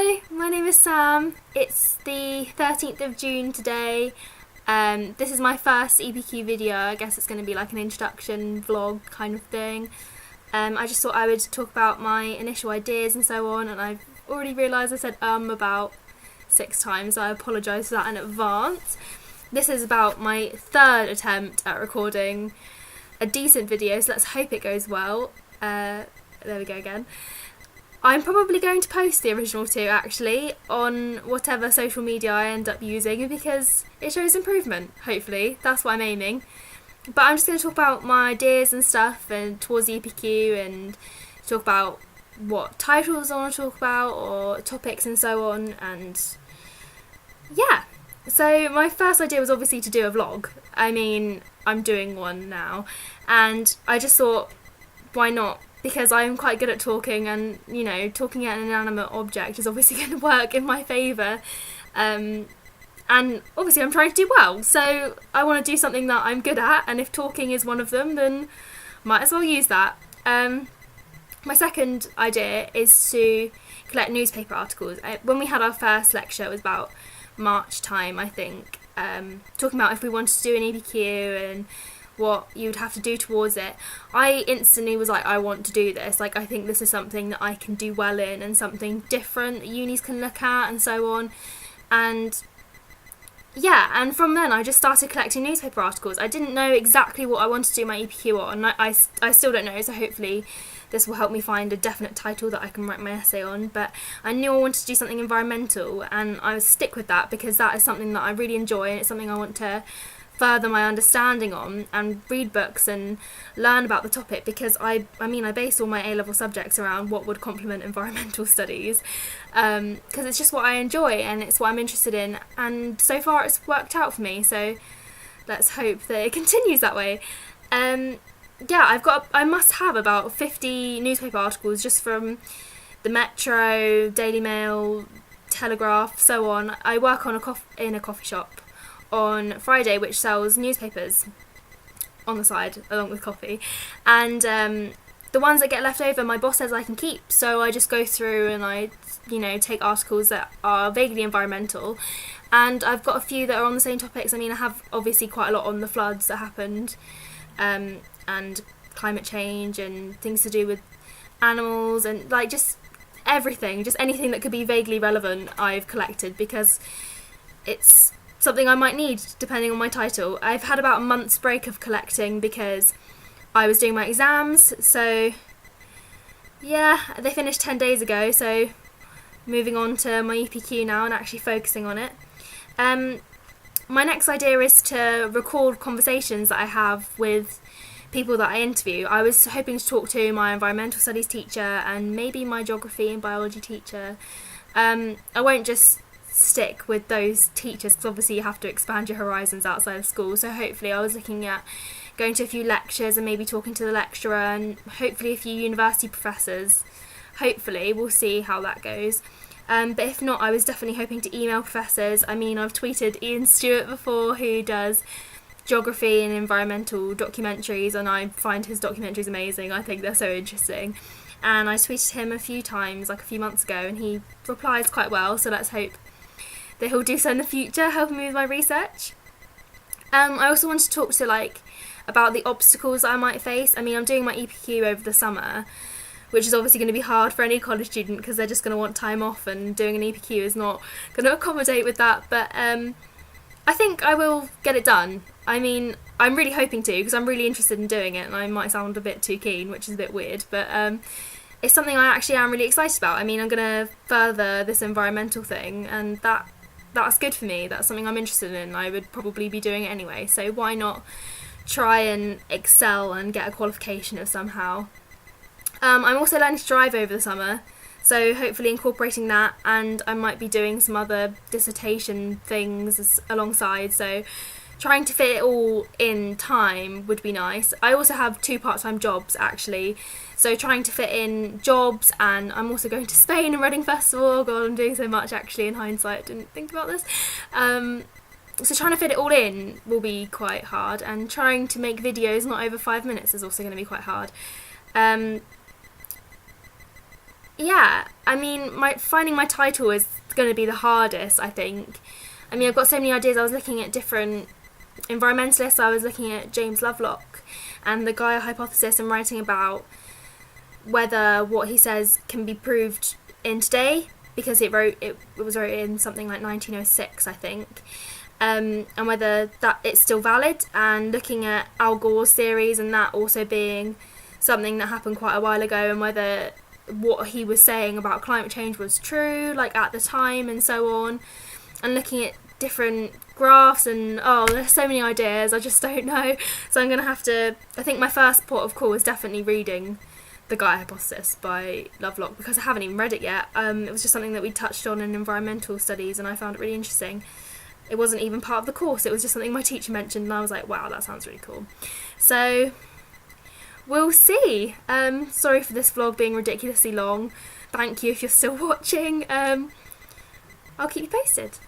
Hi, my name is Sam. It's the 13th of June today. This is my first EPQ video. I guess it's going to be like an introduction vlog kind of thing. I just thought I would talk about my initial ideas and so on, and I've already realised I said about 6 times, so I apologise for that in advance. This is about my third attempt at recording a decent video, so let's hope it goes well. There we go again. I'm probably going to post the original 2 actually on whatever social media I end up using because it shows improvement, hopefully. That's what I'm aiming. But I'm just going to talk about my ideas and stuff and towards the EPQ and talk about what titles I want to talk about or topics and so on, and yeah. So my first idea was obviously to do a vlog. I mean, I'm doing one now, and I just thought, why not? Because I'm quite good at talking, and you know, talking at an inanimate object is obviously going to work in my favour. And obviously I'm trying to do well, so I want to do something that I'm good at, and if talking is one of them, then might as well use that. My second idea is to collect newspaper articles. When we had our first lecture, it was about March time, I think, talking about if we wanted to do an EPQ and what you would have to do towards it. I instantly was like, I want to do this. Like, I think this is something that I can do well in and something different that unis can look at and so on. And yeah, and from then I just started collecting newspaper articles. I didn't know exactly what I wanted to do my EPQ on. I still don't know, so hopefully this will help me find a definite title that I can write my essay on. But I knew I wanted to do something environmental, and I would stick with that because that is something that I really enjoy, and it's something I want to further my understanding on and read books and learn about the topic, because I base all my A-level subjects around what would complement environmental studies, because it's just what I enjoy and it's what I'm interested in, and so far it's worked out for me, so let's hope that it continues that way. Yeah, I must have about 50 newspaper articles just from the Metro, Daily Mail, Telegraph, so on. I work on in a coffee shop on Friday which sells newspapers on the side along with coffee, and the ones that get left over my boss says I can keep, so I just go through and I take articles that are vaguely environmental, and I've got a few that are on the same topics. I mean, I have obviously quite a lot on the floods that happened, and climate change and things to do with animals and like just everything, just anything that could be vaguely relevant I've collected, because it's something I might need depending on my title. I've had about a month's break of collecting because I was doing my exams, so yeah, they finished 10 days ago, so moving on to my EPQ now and actually focusing on it. My next idea is to record conversations that I have with people that I interview. I was hoping to talk to my environmental studies teacher and maybe my geography and biology teacher. I won't just stick with those teachers because obviously you have to expand your horizons outside of school, so hopefully I was looking at going to a few lectures and maybe talking to the lecturer and hopefully a few university professors. Hopefully, we'll see how that goes. But if not, I was definitely hoping to email professors. I mean, I've tweeted Ian Stewart before, who does geography and environmental documentaries, and I find his documentaries amazing. I think they're so interesting. And I tweeted him a few times, like a few months ago, and he replies quite well, so let's hope that he'll do so in the future, helping me with my research. I also wanted to talk to about the obstacles that I might face. I mean, I'm doing my EPQ over the summer, which is obviously going to be hard for any college student because they're just going to want time off, and doing an EPQ is not going to accommodate with that, but I think I will get it done. I mean, I'm really hoping to, because I'm really interested in doing it, and I might sound a bit too keen, which is a bit weird, but it's something I actually am really excited about. I mean, I'm going to further this environmental thing, and that's good for me. That's something I'm interested in. I would probably be doing it anyway, so why not try and excel and get a qualification of somehow. I'm also learning to drive over the summer, so hopefully incorporating that, and I might be doing some other dissertation things alongside, so trying to fit it all in time would be nice. I also have 2 part-time jobs actually, so trying to fit in jobs, and I'm also going to Spain and Reading Festival. Oh god, I'm doing so much actually in hindsight, didn't think about this. So trying to fit it all in will be quite hard, and trying to make videos not over 5 minutes is also going to be quite hard. Yeah, I mean, finding my title is going to be the hardest, I think. I mean, I've got so many ideas. I was looking at different environmentalists. I was looking at James Lovelock and the Gaia hypothesis and writing about whether what he says can be proved in today, because it was wrote in something like 1906, I think, and whether that it's still valid, and looking at Al Gore's theories and that also being something that happened quite a while ago, and whether what he was saying about climate change was true, like at the time, and so on, and looking at different graphs, and there's so many ideas, I just don't know. So I'm gonna have to, I think my first port of call is definitely reading The Gaia Hypothesis by Lovelock, because I haven't even read it yet. It was just something that we touched on in environmental studies and I found it really interesting. It wasn't even part of the course, it was just something my teacher mentioned and I was like, wow, that sounds really cool. So we'll see. Sorry for this vlog being ridiculously long. Thank you if you're still watching. I'll keep you posted.